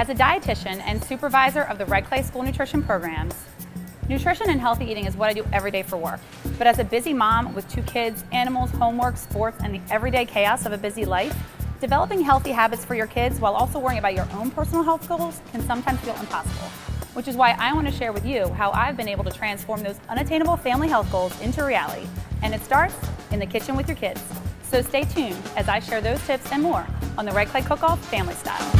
As a dietitian and supervisor of the Red Clay School nutrition programs, nutrition and healthy eating is what I do every day for work. But as a busy mom with 2 kids, animals, homework, sports, and the everyday chaos of a busy life, developing healthy habits for your kids while also worrying about your own personal health goals can sometimes feel impossible. Which is why I want to share with you how I've been able to transform those unattainable family health goals into reality. And it starts in the kitchen with your kids. So stay tuned as I share those tips and more on the Red Clay Cook-Off Family Style.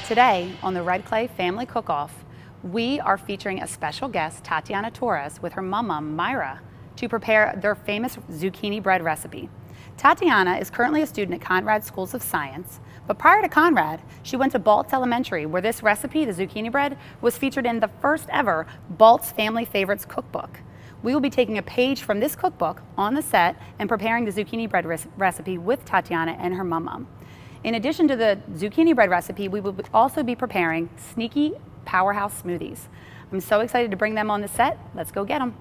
Today on the Red Clay Family Cook-Off, we are featuring a special guest, Tatianna Torres, with her mama, Myra, to prepare their famous zucchini bread recipe. Tatianna is currently a student at Conrad Schools of Science, but prior to Conrad, she went to Baltz Elementary, where this recipe, the zucchini bread, was featured in the first ever Baltz Family Favorites cookbook. We will be taking a page from this cookbook on the set and preparing the zucchini bread recipe with Tatianna and her mama. In addition to the zucchini bread recipe, we will also be preparing sneaky powerhouse smoothies. I'm so excited to bring them on the set. Let's go get them.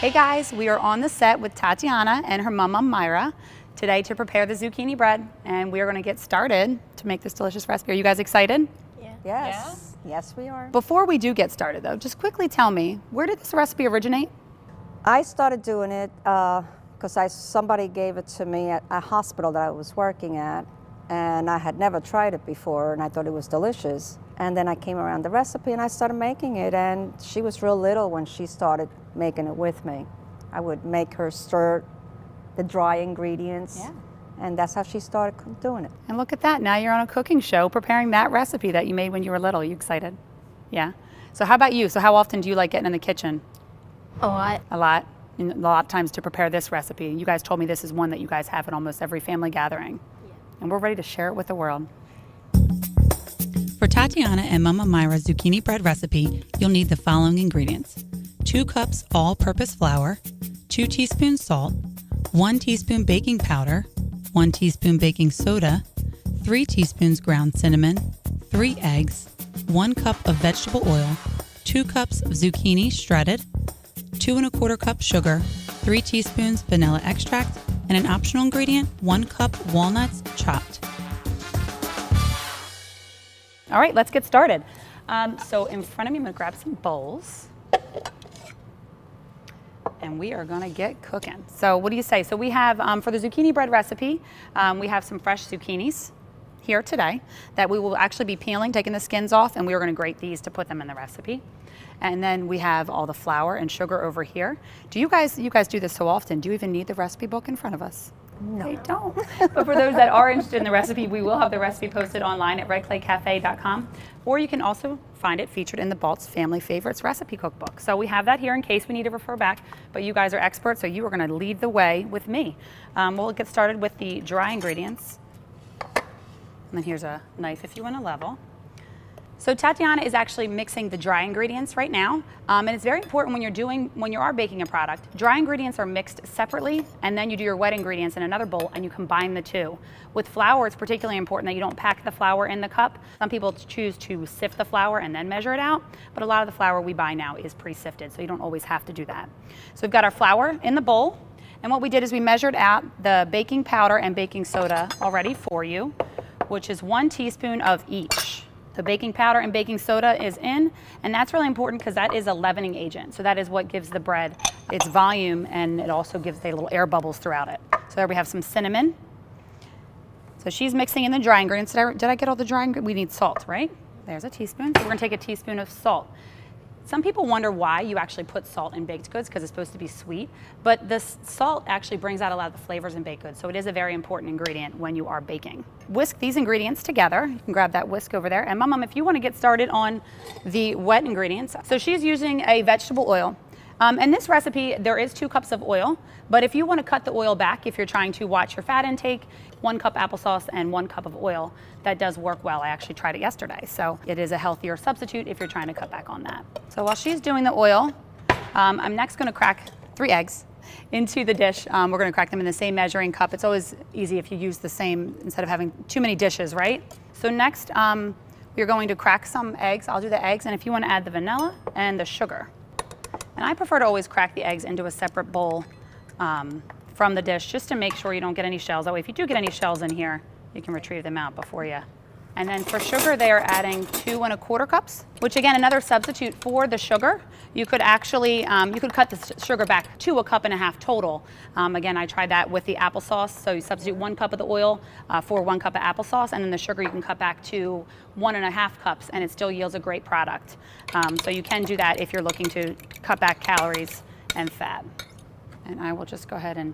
Hey guys, we are on the set with Tatianna and her mama, Myra, today to prepare the zucchini bread, and we are gonna get started to make this delicious recipe. Are you guys excited? Yeah. Yes. Yeah. Yes, we are. Before we do get started though, just quickly tell me, where did this recipe originate? I started doing it because somebody gave it to me at a hospital that I was working at, and I had never tried it before, and I thought it was delicious. And then I came around the recipe and I started making it, and she was real little when she started making it with me. I would make her stir the dry ingredients, and that's how she started doing it. And look at that, now you're on a cooking show preparing that recipe that you made when you were little. Are you excited? Yeah. So how about you? So how often do you like getting in the kitchen? A lot. A lot? And a lot of times to prepare this recipe. You guys told me this is one that you guys have at almost every family gathering. Yeah. And we're ready to share it with the world. For Tatianna and Mama Myra's zucchini bread recipe, you'll need the following ingredients: 2 cups all-purpose flour, 2 teaspoons salt, 1 teaspoon baking powder, 1 teaspoon baking soda, 3 teaspoons ground cinnamon, 3 eggs, 1 cup of vegetable oil, 2 cups of zucchini shredded, 2 1/4 cup sugar, 3 teaspoons vanilla extract, and an optional ingredient, 1 cup walnuts chopped. All right, let's get started. So in front of me, I'm gonna grab some bowls. And we are gonna get cooking. So what do you say? So we have, for the zucchini bread recipe, we have some fresh zucchinis here today that we will actually be peeling, taking the skins off, and we are gonna grate these to put them in the recipe. And then we have all the flour and sugar over here. Do you guys do this so often? Do you even need the recipe book in front of us? No. They don't. But for those that are interested in the recipe, we will have the recipe posted online at redclaycafe.com, or you can also find it featured in the Baltz Family Favorites recipe cookbook. So we have that here in case we need to refer back, but you guys are experts, so you are gonna lead the way with me. We'll get started with the dry ingredients. And then here's a knife if you want to level. So Tatianna is actually mixing the dry ingredients right now, and it's very important when you are baking a product. Dry ingredients are mixed separately, and then you do your wet ingredients in another bowl, and you combine the two. With flour, it's particularly important that you don't pack the flour in the cup. Some people choose to sift the flour and then measure it out, but a lot of the flour we buy now is pre-sifted, so you don't always have to do that. So we've got our flour in the bowl, and what we did is we measured out the baking powder and baking soda already for you, which is 1 teaspoon of each. The baking powder and baking soda is in, and that's really important because that is a leavening agent. So that is what gives the bread its volume, and it also gives the little air bubbles throughout it. So there we have some cinnamon. So she's mixing in the dry ingredients. Did I get all the dry ingredients? We need salt, right? There's a teaspoon. So we're gonna take a teaspoon of salt. Some people wonder why you actually put salt in baked goods, because it's supposed to be sweet, but the salt actually brings out a lot of the flavors in baked goods, so it is a very important ingredient when you are baking. Whisk these ingredients together. You can grab that whisk over there. And Mom, if you want to get started on the wet ingredients. So she's using a vegetable oil. In this recipe, there is 2 cups of oil, but if you want to cut the oil back, if you're trying to watch your fat intake, 1 cup applesauce and 1 cup of oil, that does work well. I actually tried it yesterday, so it is a healthier substitute if you're trying to cut back on that. So while she's doing the oil, I'm next going to crack 3 eggs into the dish. We're going to crack them in the same measuring cup. It's always easy if you use the same instead of having too many dishes, right? So next, we're going to crack some eggs. I'll do the eggs, and if you want to add the vanilla and the sugar. And I prefer to always crack the eggs into a separate bowl from the dish just to make sure you don't get any shells. That way, if you do get any shells in here, you can retrieve them out before you. And then for sugar, they are adding 2 1/4 cups, which again, another substitute for the sugar. You could actually, you could cut the sugar back to 1.5 cups total. Again, I tried that with the applesauce. So you substitute 1 cup of the oil for 1 cup of applesauce, and then the sugar you can cut back to 1.5 cups, and it still yields a great product. So you can do that if you're looking to cut back calories and fat. And I will just go ahead and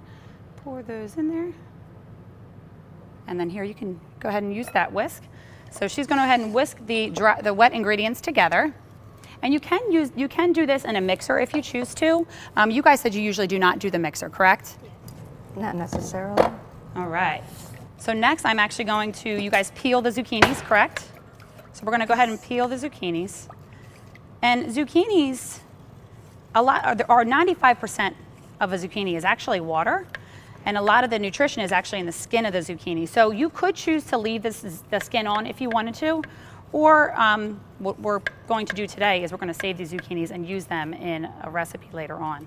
pour those in there. And then here you can go ahead and use that whisk. So she's going to go ahead and whisk the wet ingredients together. And you can do this in a mixer if you choose to. You guys said you usually do not do the mixer, correct? Not necessarily. All right. So next I'm actually going to, you guys peel the zucchinis, correct? So we're going to go ahead and peel the zucchinis. And zucchinis, or 95% of a zucchini is actually water. And a lot of the nutrition is actually in the skin of the zucchini. So you could choose to leave the skin on if you wanted to, or what we're going to do today is we're going to save these zucchinis and use them in a recipe later on.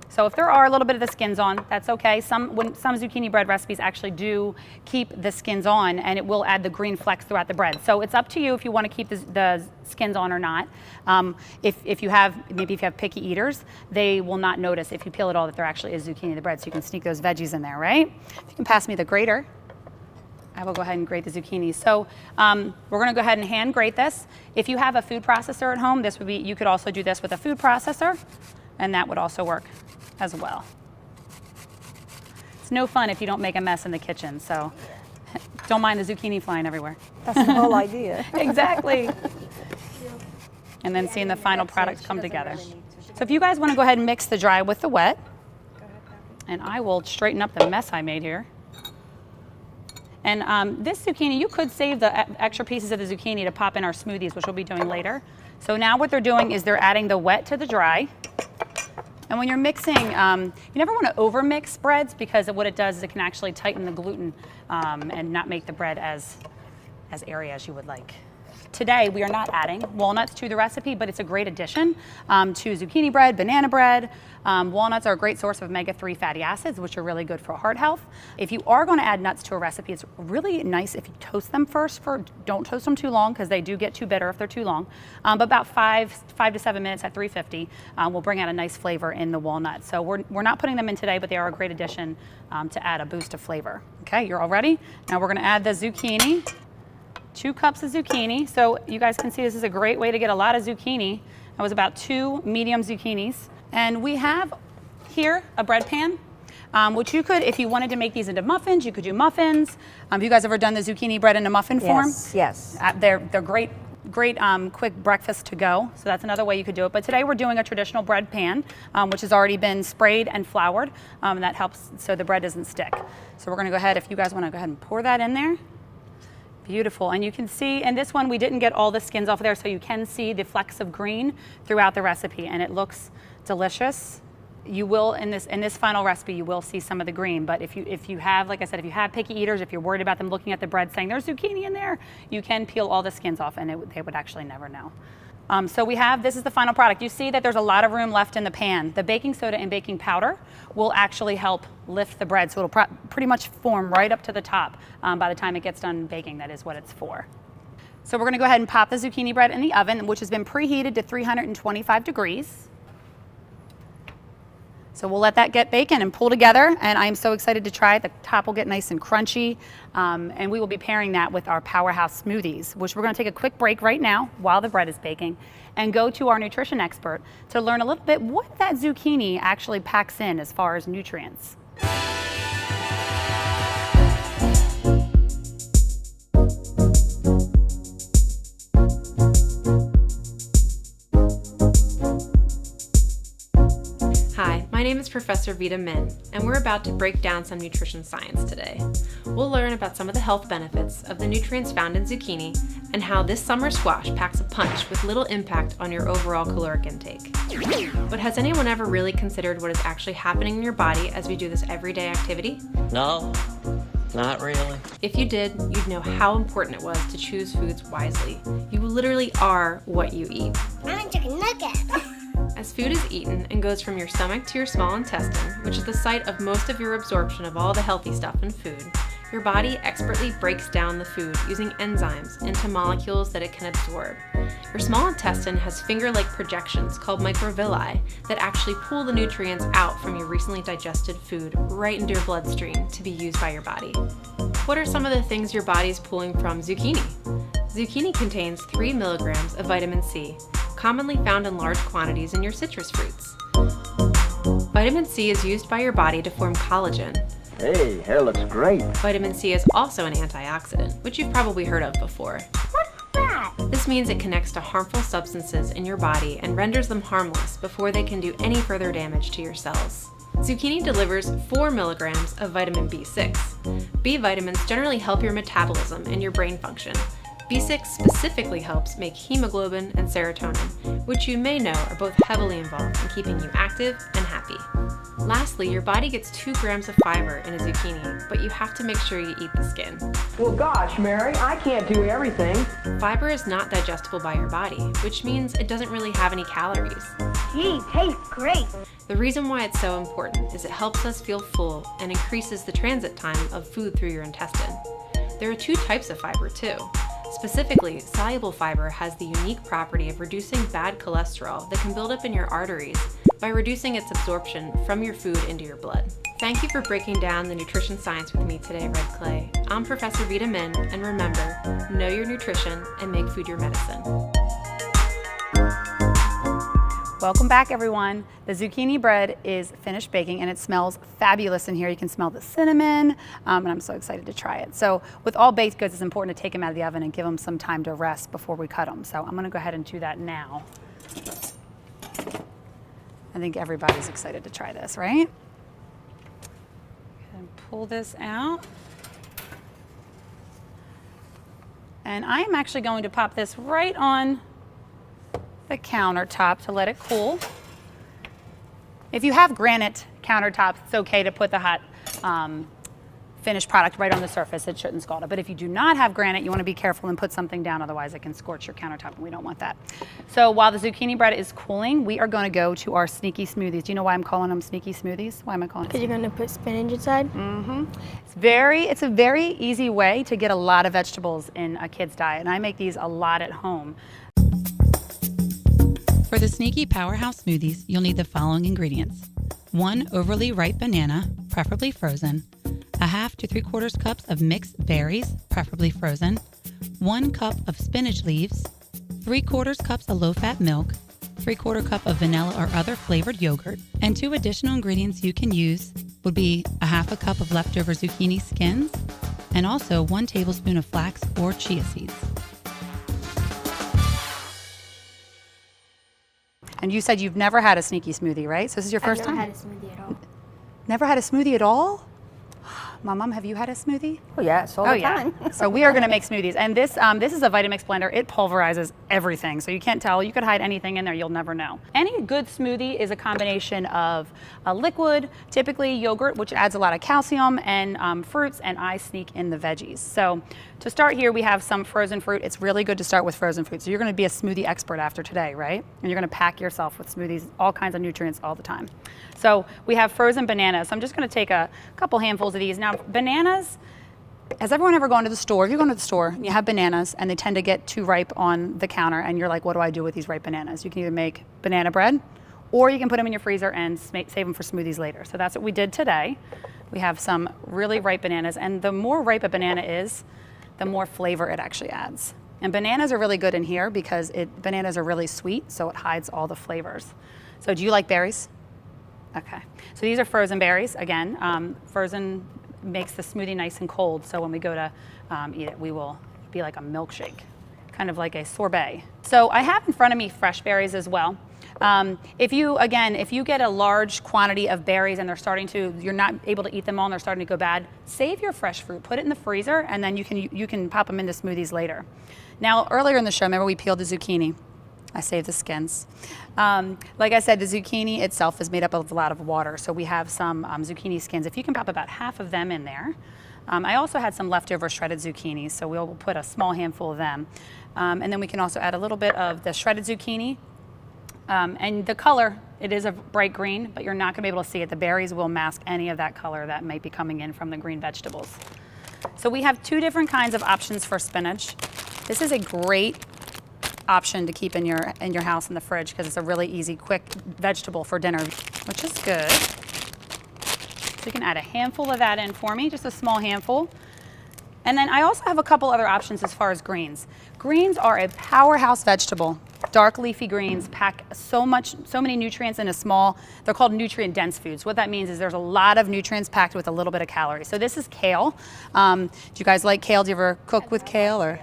So if there are a little bit of the skins on, that's okay. Some zucchini bread recipes actually do keep the skins on, and it will add the green flecks throughout the bread. So it's up to you if you want to keep the skins on or not. If you have picky eaters, they will not notice if you peel it all that there actually is zucchini in the bread, so you can sneak those veggies in there, right? If you can pass me the grater, I will go ahead and grate the zucchini. So we're going to go ahead and hand grate this. If you have a food processor at home, you could also do this with a food processor, and that would also work as well. It's no fun if you don't make a mess in the kitchen, so don't mind the zucchini flying everywhere. That's the whole idea. Exactly. And then seeing the final product come together. So if you guys want to go ahead and mix the dry with the wet, and I will straighten up the mess I made here. And this zucchini, you could save the extra pieces of the zucchini to pop in our smoothies, which we'll be doing later. So now what they're doing is they're adding the wet to the dry. And when you're mixing, you never want to over-mix breads because what it does is it can actually tighten the gluten and not make the bread as airy as you would like. Today, we are not adding walnuts to the recipe, but it's a great addition to zucchini bread, banana bread. Walnuts are a great source of omega-3 fatty acids, which are really good for heart health. If you are going to add nuts to a recipe, it's really nice if you toast them first. Don't toast them too long because they do get too bitter if they're too long. But about 5 to 7 minutes at 350 will bring out a nice flavor in the walnut. So we're not putting them in today, but they are a great addition to add a boost of flavor. Okay, you're all ready? Now we're going to add the zucchini. 2 cups of zucchini. So you guys can see this is a great way to get a lot of zucchini. That was about 2 medium zucchinis. And we have here a bread pan, which you could, if you wanted to make these into muffins, you could do muffins. Have you guys ever done the zucchini bread in a muffin form? Yes. They're great quick breakfast to go. So that's another way you could do it. But today we're doing a traditional bread pan, which has already been sprayed and floured. And that helps so the bread doesn't stick. So we're going to go ahead, if you guys want to go ahead and pour that in there. Beautiful, and you can see, in this one we didn't get all the skins off there, so you can see the flecks of green throughout the recipe, and it looks delicious. You will, in this final recipe, you will see some of the green, but if you have, like I said, if you have picky eaters, if you're worried about them looking at the bread saying there's zucchini in there, you can peel all the skins off, and they would actually never know. So this is the final product. You see that there's a lot of room left in the pan. The baking soda and baking powder will actually help lift the bread, so it'll pretty much form right up to the top by the time it gets done baking. That is what it's for. So we're going to go ahead and pop the zucchini bread in the oven, which has been preheated to 325 degrees. So we'll let that get baking and pull together, and I'm so excited to try it. The top will get nice and crunchy, and we will be pairing that with our powerhouse smoothies, which we're going to take a quick break right now while the bread is baking and go to our nutrition expert to learn a little bit what that zucchini actually packs in as far as nutrients. Professor Vita Min, and we're about to break down some nutrition science today. We'll learn about some of the health benefits of the nutrients found in zucchini and how this summer squash packs a punch with little impact on your overall caloric intake. But has anyone ever really considered what is actually happening in your body as we do this everyday activity? No, not really. If you did, you'd know how important it was to choose foods wisely. You literally are what you eat. I'm a chicken nugget. As food is eaten and goes from your stomach to your small intestine, which is the site of most of your absorption of all the healthy stuff in food, your body expertly breaks down the food using enzymes into molecules that it can absorb. Your small intestine has finger-like projections called microvilli that actually pull the nutrients out from your recently digested food right into your bloodstream to be used by your body. What are some of the things your body's pulling from zucchini? Zucchini contains 3 milligrams of vitamin C, commonly found in large quantities in your citrus fruits. Vitamin C is used by your body to form collagen. Hey, hair looks great. Vitamin C is also an antioxidant, which you've probably heard of before. What's that? This means it connects to harmful substances in your body and renders them harmless before they can do any further damage to your cells. Zucchini delivers 4 milligrams of vitamin B6. B vitamins generally help your metabolism and your brain function. B6 specifically helps make hemoglobin and serotonin, which you may know are both heavily involved in keeping you active and happy. Lastly, your body gets 2 grams of fiber in a zucchini, but you have to make sure you eat the skin. Well, gosh, Mary, I can't do everything. Fiber is not digestible by your body, which means it doesn't really have any calories. Gee, tastes great. The reason why it's so important is it helps us feel full and increases the transit time of food through your intestine. There are 2 types of fiber too. Specifically, soluble fiber has the unique property of reducing bad cholesterol that can build up in your arteries by reducing its absorption from your food into your blood. Thank you for breaking down the nutrition science with me today, Red Clay. I'm Professor Vita Min, and remember, know your nutrition and make food your medicine. Welcome back, everyone. The zucchini bread is finished baking and it smells fabulous in here. You can smell the cinnamon, and I'm so excited to try it. So with all baked goods, it's important to take them out of the oven and give them some time to rest before we cut them. So I'm gonna go ahead and do that now. I think everybody's excited to try this, right? And pull this out. And I am actually going to pop this right on the countertop to let it cool. If you have granite countertops, it's okay to put the hot finished product right on the surface. It shouldn't scald it. But if you do not have granite, you want to be careful and put something down, otherwise it can scorch your countertop, and we don't want that. So while the zucchini bread is cooling, we are going to go to our sneaky smoothies. Do you know why I'm calling them sneaky smoothies? Why am I calling them? Because you're going to put spinach inside? It's a very easy way to get a lot of vegetables in a kid's diet, and I make these a lot at home. For the sneaky powerhouse smoothies, you'll need the following ingredients: 1 overly ripe banana, preferably frozen, 1/2 to 3/4 cups of mixed berries, preferably frozen, 1 cup of spinach leaves, 3/4 cups of low-fat milk, 3/4 cup of vanilla or other flavored yogurt, and 2 additional ingredients you can use would be 1/2 cup of leftover zucchini skins, and also 1 tablespoon of flax or chia seeds. And you said you've never had a sneaky smoothie, right? So this is your first time? I've never had a smoothie at all. Never had a smoothie at all? Mom, have you had a smoothie? Oh, yes, all the time. So we are going to make smoothies, and this is a Vitamix blender. It pulverizes everything, so you can't tell. You could hide anything in there, you'll never know. Any good smoothie is a combination of a liquid, typically yogurt, which adds a lot of calcium, and fruits, and I sneak in the veggies. So to start here, we have some frozen fruit. It's really good to start with frozen fruit. So you're going to be a smoothie expert after today, right? And you're going to pack yourself with smoothies, all kinds of nutrients all the time. So we have frozen bananas. So I'm just going to take a couple handfuls of these. Now, bananas, has everyone ever gone to the store? If you're going to the store and you have bananas and they tend to get too ripe on the counter and you're like, what do I do with these ripe bananas? You can either make banana bread or you can put them in your freezer and save them for smoothies later. So that's what we did today. We have some really ripe bananas, and the more ripe a banana is, the more flavor it actually adds. And bananas are really good in here because bananas are really sweet, so it hides all the flavors. So do you like berries? Okay, so these are frozen berries. Again, frozen makes the smoothie nice and cold, so when we go to eat it, we will be like a milkshake, kind of like a sorbet. So I have in front of me fresh berries as well. If you get a large quantity of berries and you're not able to eat them all and they're starting to go bad, save your fresh fruit, put it in the freezer, and then you can pop them into smoothies later. Now, earlier in the show, remember we peeled the zucchini. I saved the skins. Like I said, the zucchini itself is made up of a lot of water, so we have some zucchini skins. If you can pop about half of them in there. I also had some leftover shredded zucchini, so we'll put a small handful of them. And then we can also add a little bit of the shredded zucchini. And the color, it is a bright green, but you're not going to be able to see it. The berries will mask any of that color that might be coming in from the green vegetables. So we have 2 different kinds of options for spinach. This is a great option to keep in your house in the fridge because it's a really easy, quick vegetable for dinner, which is good. So you can add a handful of that in for me, just a small handful. And then I also have a couple other options as far as greens. Greens are a powerhouse vegetable. Dark leafy greens pack so many nutrients in a small, they're called nutrient dense foods. What that means is there's a lot of nutrients packed with a little bit of calories. So this is kale. Do you guys like kale? Do you ever cook with kale or?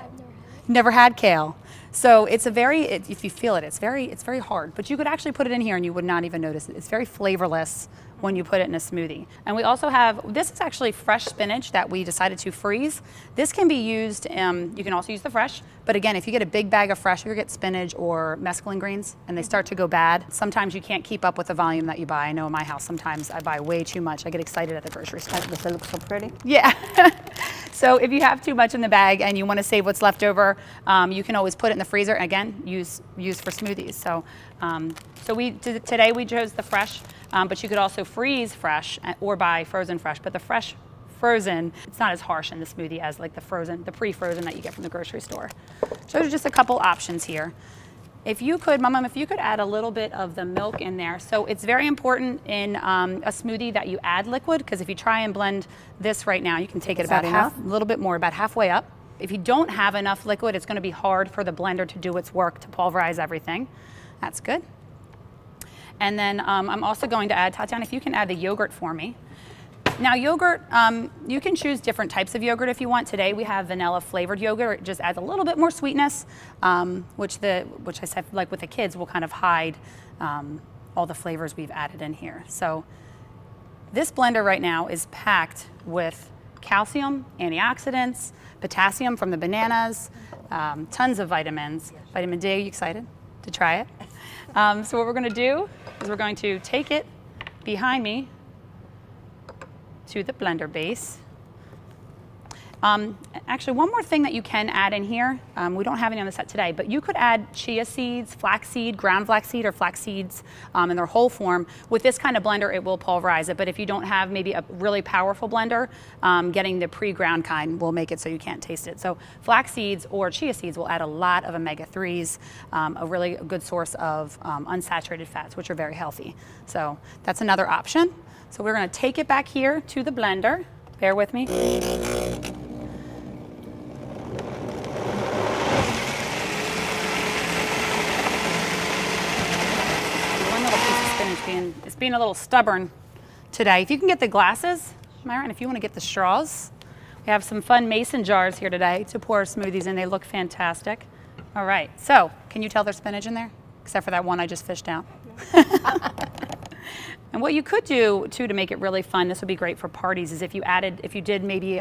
Never had kale. So it's if you feel it, it's very hard, but you could actually put it in here and you would not even notice it. It's very flavorless when you put it in a smoothie. And we also have, this is actually fresh spinach that we decided to freeze. This can be used, you can also use the fresh, but again, if you get a big bag of fresh, if you get spinach or mesclun greens and they start to go bad, sometimes you can't keep up with the volume that you buy. I know in my house, sometimes I buy way too much. I get excited at the grocery store. Does it look so pretty? Yeah. So if you have too much in the bag and you want to save what's left over, you can always put it in the freezer. Again, use for smoothies. So, today we chose the fresh, but you could also freeze fresh or buy frozen fresh. But the fresh frozen, it's not as harsh in the smoothie as like the pre-frozen that you get from the grocery store. So there's just a couple options here. If you could, Mom, if you could add a little bit of the milk in there. So it's very important in a smoothie that you add liquid, because if you try and blend this right now, you can take it about a little bit more, about halfway up. If you don't have enough liquid, it's going to be hard for the blender to do its work to pulverize everything. That's good. And then I'm also going to add, Tatianna, if you can add the yogurt for me. Now yogurt, you can choose different types of yogurt if you want. Today we have vanilla flavored yogurt. It just adds a little bit more sweetness, which I said, like with the kids, will kind of hide all the flavors we've added in here. So this blender right now is packed with calcium, antioxidants, potassium from the bananas, tons of vitamins. Vitamin D, are you excited to try it? So what we're going to do is we're going to take it behind me to the blender base. Actually, one more thing that you can add in here, we don't have any on the set today, but you could add chia seeds, flaxseed, ground flaxseed, or flax seeds in their whole form. With this kind of blender, it will pulverize it, but if you don't have maybe a really powerful blender, getting the pre-ground kind will make it so you can't taste it. So flax seeds or chia seeds will add a lot of omega-3s, a really good source of unsaturated fats, which are very healthy. So that's another option. So we're going to take it back here to the blender. Bear with me. One little piece of spinach it's being a little stubborn today. If you can get the glasses, Myron, if you want to get the straws. We have some fun mason jars here today to pour smoothies in. They look fantastic. All right, so can you tell there's spinach in there? Except for that one I just fished out. And what you could do too to make it really fun, this would be great for parties, is if you did maybe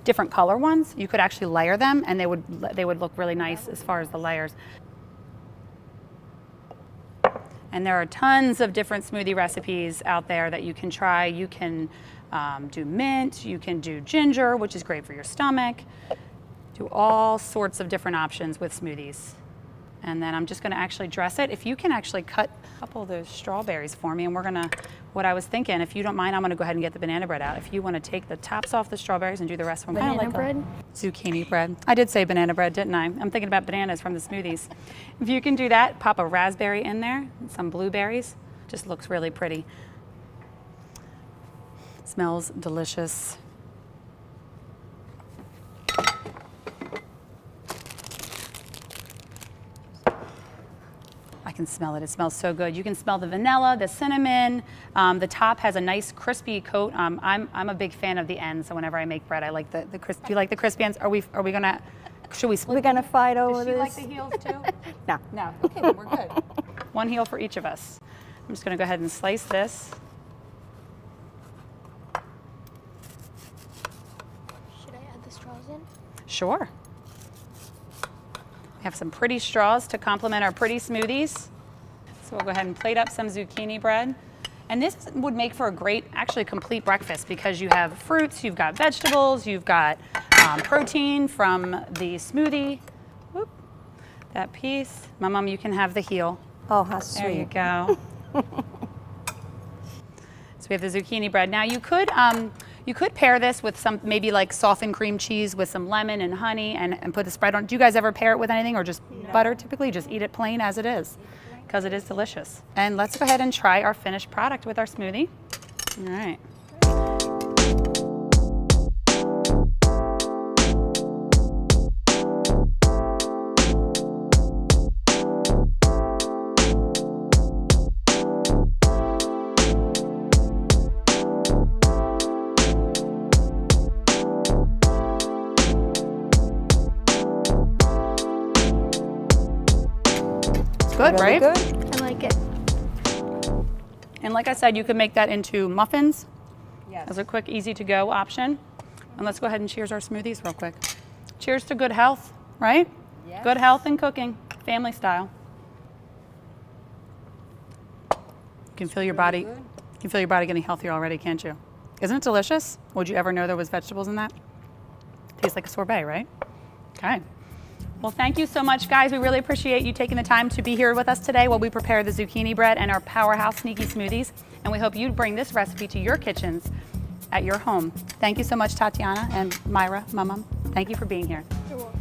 different color ones, you could actually layer them and they would look really nice as far as the layers. And there are tons of different smoothie recipes out there that you can try. You can do mint, you can do ginger, which is great for your stomach. Do all sorts of different options with smoothies. And then I'm just going to actually dress it. If you can actually cut a couple of those strawberries for me, and we're going to, what I was thinking, if you don't mind, I'm going to go ahead and get the banana bread out. If you want to take the tops off the strawberries and do the rest of them. Banana bread? Zucchini bread. I did say banana bread, didn't I? I'm thinking about bananas from the smoothies. If you can do that, pop a raspberry in there, and some blueberries. Just looks really pretty. Smells delicious. I can smell it. It smells so good. You can smell the vanilla, the cinnamon. The top has a nice crispy coat. I'm a big fan of the ends, so whenever I make bread, I like the crisp. Do you like the crispy ends? Are we gonna? Should we split? We're gonna fight over Does she this. like the heels too? No. No. Okay, then we're good. One heel for each of us. I'm just going to go ahead and slice this. Should I add the straws in? Sure. We have some pretty straws to complement our pretty smoothies. So we'll go ahead and plate up some zucchini bread. And this would make for a great, actually complete breakfast because you have fruits, you've got vegetables, you've got protein from the smoothie. Whoop, that piece. Mom, you can have the heel. Oh, how sweet. There you go. So we have the zucchini bread. Now you could pair this with some, maybe like softened cream cheese with some lemon and honey and put the spread on. Do you guys ever pair it with anything or just butter typically? Just eat it plain as it is because it is delicious. And let's go ahead and try our finished product with our smoothie. All right. Good, Really right? good? I like it. And like I said, you could make that into muffins Yes. as a quick, easy to go option. And let's go ahead and cheers our smoothies real quick. Cheers to good health, right? Yes. Good health and cooking, family style. You can feel your body. good. You can feel your body getting healthier already, can't you? Isn't it delicious? Would you ever know there was vegetables in that? Tastes like a sorbet, right? Okay. Well, thank you so much, guys. We really appreciate you taking the time to be here with us today while we prepare the zucchini bread and our powerhouse sneaky smoothies. And we hope you bring this recipe to your kitchens at your home. Thank you so much, Tatianna and Myra, Mum. Thank you for being here. You're welcome.